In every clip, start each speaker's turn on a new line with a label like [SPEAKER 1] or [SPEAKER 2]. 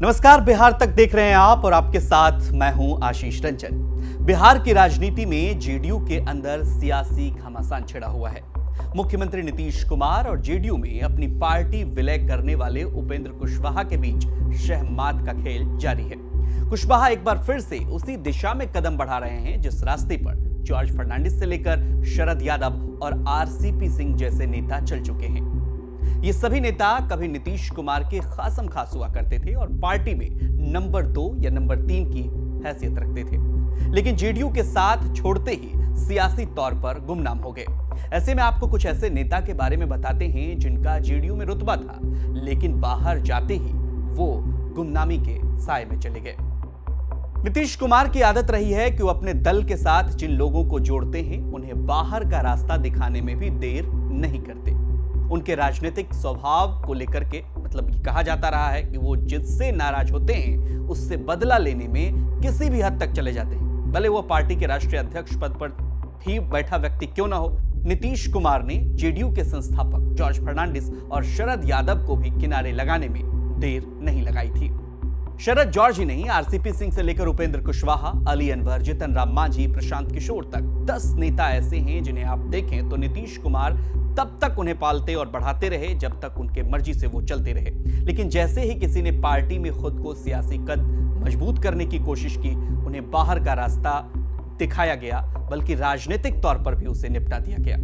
[SPEAKER 1] नमस्कार, बिहार तक देख रहे हैं आप और आपके साथ मैं हूं आशीष रंजन। बिहार की राजनीति में जेडीयू के अंदर सियासी घमासान छिड़ा हुआ है। मुख्यमंत्री नीतीश कुमार और जेडीयू में अपनी पार्टी विलय करने वाले उपेंद्र कुशवाहा के बीच शहमात का खेल जारी है। कुशवाहा एक बार फिर से उसी दिशा में कदम बढ़ा रहे हैं जिस रास्ते पर जॉर्ज फर्नांडिस से लेकर शरद यादव और आरसीपी सिंह जैसे नेता चल चुके हैं। ये सभी नेता कभी नीतीश कुमार के खासम खास हुआ करते थे और पार्टी में नंबर 2 या नंबर 3 की हैसियत रखते थे, लेकिन जेडीयू के साथ छोड़ते ही सियासी तौर पर गुमनाम हो गए। ऐसे में आपको कुछ ऐसे नेता के बारे में बताते हैं जिनका जेडीयू में रुतबा था, लेकिन बाहर जाते ही वो गुमनामी के साए में चले गए। नीतीश कुमार की आदत रही है कि वो अपने दल के साथ जिन लोगों को जोड़ते हैं उन्हें बाहर का रास्ता दिखाने में भी देर नहीं करते। उनके राजनीतिक स्वभाव को लेकर के ये कहा जाता रहा है कि वो जिससे नाराज होते हैं उससे बदला लेने में किसी भी हद तक चले जाते हैं, भले वो पार्टी के राष्ट्रीय अध्यक्ष पद पर ही बैठा व्यक्ति क्यों ना हो। नीतीश कुमार ने जेडीयू के संस्थापक जॉर्ज फर्नांडिस और शरद यादव को भी किनारे लगाने में देर नहीं लगाई थी। शरद जॉर्ज ही नहीं, आरसीपी सिंह से लेकर उपेंद्र कुशवाहा, अली अनवर, जीतन राम मांझी, प्रशांत किशोर तक 10 नेता ऐसे हैं जिन्हें आप देखें तो नीतीश कुमार तब तक उन्हें पालते और बढ़ाते रहे जब तक उनके मर्जी से वो चलते रहे, लेकिन जैसे ही किसी ने पार्टी में खुद को सियासी कद मजबूत करने की कोशिश की, उन्हें बाहर का रास्ता दिखाया गया, बल्कि राजनीतिक तौर पर भी उसे निपटा दिया गया।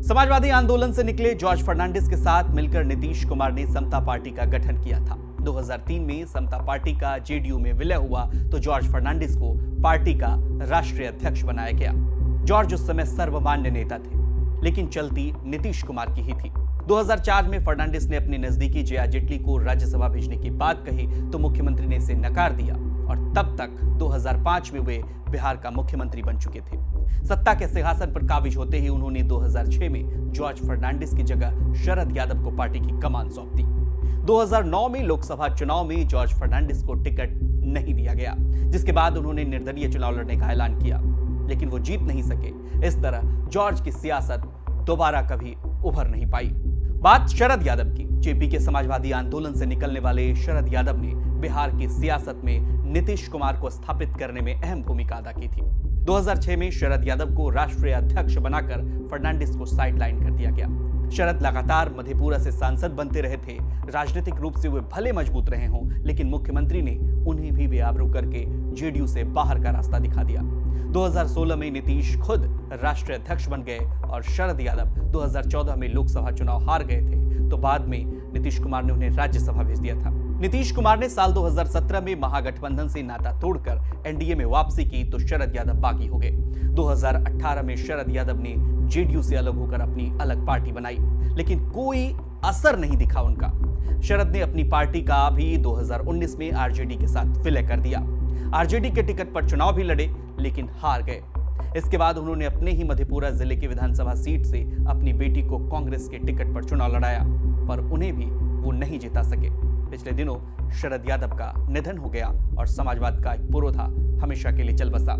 [SPEAKER 1] समाजवादी आंदोलन से निकले जॉर्ज फर्नांडिस के साथ मिलकर नीतीश कुमार ने समता पार्टी का गठन किया था। 2003 में समता पार्टी का जेडीयू में विलय हुआ तो जॉर्ज फर्नांडिस को पार्टी का राष्ट्रीय अध्यक्ष बनाया गया। जॉर्ज उस समय सर्वमान्य नेता थे, लेकिन चलती नीतीश कुमार की ही थी। 2004 में फर्नांडिस ने अपनी नजदीकी जया जेटली को राज्यसभा भेजने की बात कही तो मुख्यमंत्री ने इसे नकार दिया और तब तक 2005 में वे बिहार का मुख्यमंत्री बन चुके थे। सत्ता के सिंहासन पर काबिज होते ही उन्होंने 2006 में जॉर्ज फर्नांडिस की जगह शरद यादव को पार्टी की कमान सौंप दी। 2009 में लोकसभा चुनाव में जॉर्ज फर्नांडिस को टिकट नहीं दिया गया, जिसके बाद उन्होंने निर्दलीय चुनाव लड़ने का ऐलान किया, लेकिन वो जीत नहीं सके। इस तरह जॉर्ज की सियासत दोबारा कभी उभर नहीं पाई। बात शरद यादव की। जेपी के समाजवादी आंदोलन से निकलने वाले शरद यादव ने बिहार की सियासत में नीतीश कुमार को स्थापित करने में अहम भूमिका अदा की थी। 2006 में शरद यादव को राष्ट्रीय अध्यक्ष बनाकर फर्नांडिस को साइडलाइन कर दिया गया। शरद लगातार मधेपुरा से सांसद बनते रहे थे। राजनीतिक रूप से वे भले मजबूत रहे हों, लेकिन मुख्यमंत्री ने उन्हें भी बेआबरू करके जेडीयू से बाहर का रास्ता दिखा दिया। 2016 में नीतीश खुद राष्ट्रीय अध्यक्ष बन गए और शरद यादव 2014 में लोकसभा चुनाव हार गए थे, तो बाद में नीतीश कुमार ने उन्हें राज्यसभा भेज दिया था। नीतीश कुमार ने साल 2017 में महागठबंधन से नाता तोड़कर एनडीए में वापसी की तो शरद यादव बागी हो गए। 2018 में शरद यादव ने जेडीयू से अलग होकर अपनी अलग पार्टी बनाई, लेकिन कोई असर नहीं दिखा उनका। शरद ने अपनी पार्टी का भी 2019 में आरजेडी के साथ विलय कर दिया। आरजेडी के टिकट पर चुनाव भी लड़े, लेकिन हार गए। इसके बाद उन्होंने अपने ही मधेपुरा जिले की विधानसभा सीट से अपनी बेटी को कांग्रेस के टिकट पर चुनाव लड़ाया, पर उन्हें भी वो नहीं जिता सके। पिछले दिनों शरद यादव का निधन हो गया और समाजवाद का एक पुरोधा हमेशा के लिए चल बसा।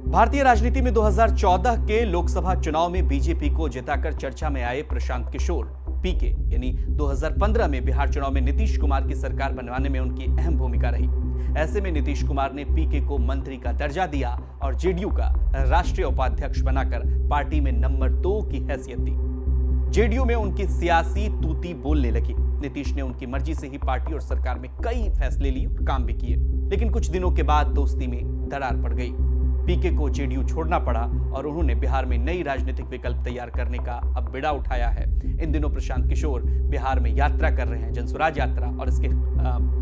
[SPEAKER 1] भारतीय राजनीति में 2014 के लोकसभा चुनाव में बीजेपी को जिताकर चर्चा में आए प्रशांत किशोर पीके, यानी 2015 में बिहार चुनाव में नीतीश कुमार की सरकार बनवाने में उनकी अहम भूमिका रही। ऐसे में नीतीश कुमार ने पीके को मंत्री का दर्जा दिया और जेडीयू का राष्ट्रीय उपाध्यक्ष बनाकर पार्टी में नंबर 2 की हैसियत दी। जेडीयू में उनकी सियासी तूती बोलने लगी। नीतीश ने उनकी मर्जी से ही पार्टी और सरकार में कई फैसले लिए और काम भी किए, लेकिन कुछ दिनों के बाद दोस्ती में दरार पड़ गई। पीके को जेडीयू छोड़ना पड़ा और उन्होंने बिहार में नई राजनीतिक विकल्प तैयार करने का अब बिड़ा उठाया है। इन दिनों प्रशांत किशोर बिहार में यात्रा कर रहे हैं, जनसुराज यात्रा, और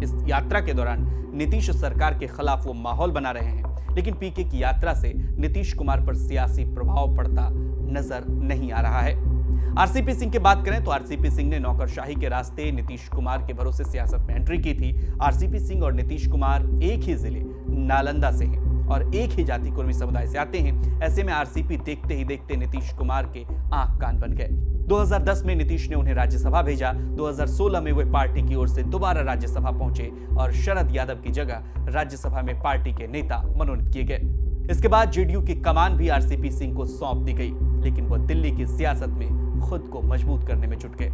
[SPEAKER 1] इस यात्रा के दौरान नीतीश सरकार के खिलाफ वो माहौल बना रहे हैं, लेकिन पीके की यात्रा से नीतीश कुमार पर सियासी प्रभाव पड़ता नजर नहीं आ रहा है। आरसीपी सिंह की बात करें तो आरसीपी सिंह ने नौकरशाही के रास्ते नीतीश कुमार के भरोसे सियासत में एंट्री की थी। आरसीपी सिंह और नीतीश कुमार एक ही जिले नालंदा से हैं और एक ही जाति कुर्मी समुदाय से आते हैं। ऐसे में आरसीपी देखते ही देखते नीतीश कुमार के आंख कान बन गए। 2010 में नीतीश ने उन्हें राज्यसभा भेजा। 2016 में वे पार्टी की ओर से दोबारा राज्यसभा पहुंचे और शरद यादव की जगह राज्यसभा में पार्टी के नेता मनोनीत किए गए। इसके बाद जेडीयू की कमान भी आरसीपी सिंह को सौंप दी गई, लेकिन वह दिल्ली की सियासत में खुद को मजबूत करने में जुट गए।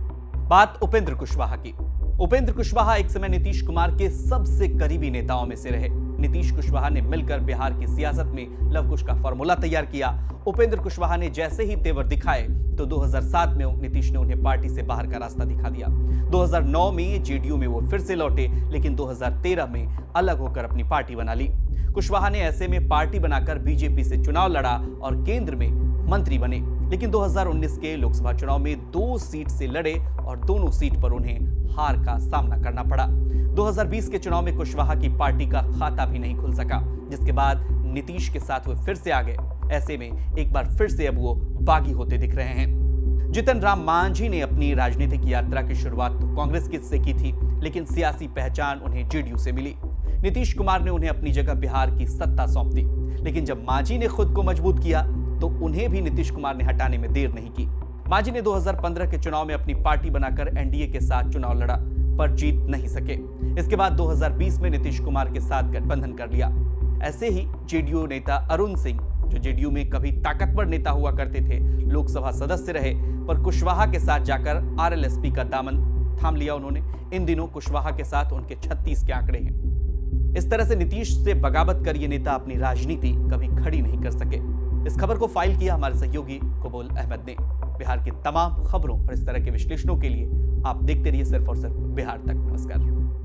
[SPEAKER 1] बात उपेंद्र कुशवाहा की। उपेंद्र कुशवाहा एक समय नीतीश कुमार के सबसे करीबी नेताओं में से रहे। नीतीश कुशवाहा ने मिलकर बिहार की सियासत में लव कुश का फॉर्मूला तैयार किया। उपेंद्र कुशवाहा ने जैसे ही तेवर दिखाए तो 2007 में नीतीश ने उन्हें पार्टी से बाहर का रास्ता दिखा दिया। 2009 में जेडीयू में वो फिर से लौटे, लेकिन 2013 में अलग होकर अपनी पार्टी बना ली। कुशवाहा ने ऐसे में पार्टी बनाकर बीजेपी से चुनाव लड़ा और केंद्र में मंत्री बने, लेकिन 2019 के लोकसभा चुनाव में 2 सीट से लड़े और दोनों सीट पर उन्हें हार का सामना करना पड़ा। 2020 के चुनाव में कुशवाहा की पार्टी का खाता भी नहीं खुल सका, जिसके बाद नीतीश के साथ वे फिर से आ गए। ऐसे में एक बार फिर से अब वो बागी होते दिख रहे हैं। जीतन राम मांझी ने अपनी राजनीतिक यात्रा की शुरुआत तो कांग्रेस से की थी, लेकिन सियासी पहचान उन्हें जेडीयू से मिली। नीतीश कुमार ने उन्हें अपनी जगह बिहार की सत्ता सौंप दी, लेकिन जब मांझी ने खुद को मजबूत किया तो उन्हें भी नीतीश कुमार ने हटाने में देर नहीं की। मांझी ने 2015 के चुनाव में अपनी पार्टी बनाकर एनडीए के साथ चुनाव लड़ा, पर जीत नहीं सके। इसके बाद 2020 में नीतीश कुमार के साथ गठबंधन कर लिया। ऐसे ही जेडीयू नेता अरुण सिंह, जो जेडीयू में कभी ताकतवर नेता हुआ करते थे, लोकसभा सदस्य रहे, पर कुशवाहा के साथ जाकर आरएलएसपी का दामन थाम लिया उन्होंने। इन दिनों कुशवाहा के साथ उनके 36 के आंकड़े हैं। इस तरह से नीतीश से बगावत कर ये नेता अपनी राजनीति कभी खड़ी नहीं कर सके। इस खबर को फाइल किया हमारे सहयोगी कबूल अहमद ने। बिहार की तमाम खबरों और इस तरह के विश्लेषणों के लिए आप देखते रहिए सिर्फ और सिर्फ बिहार तक। नमस्कार।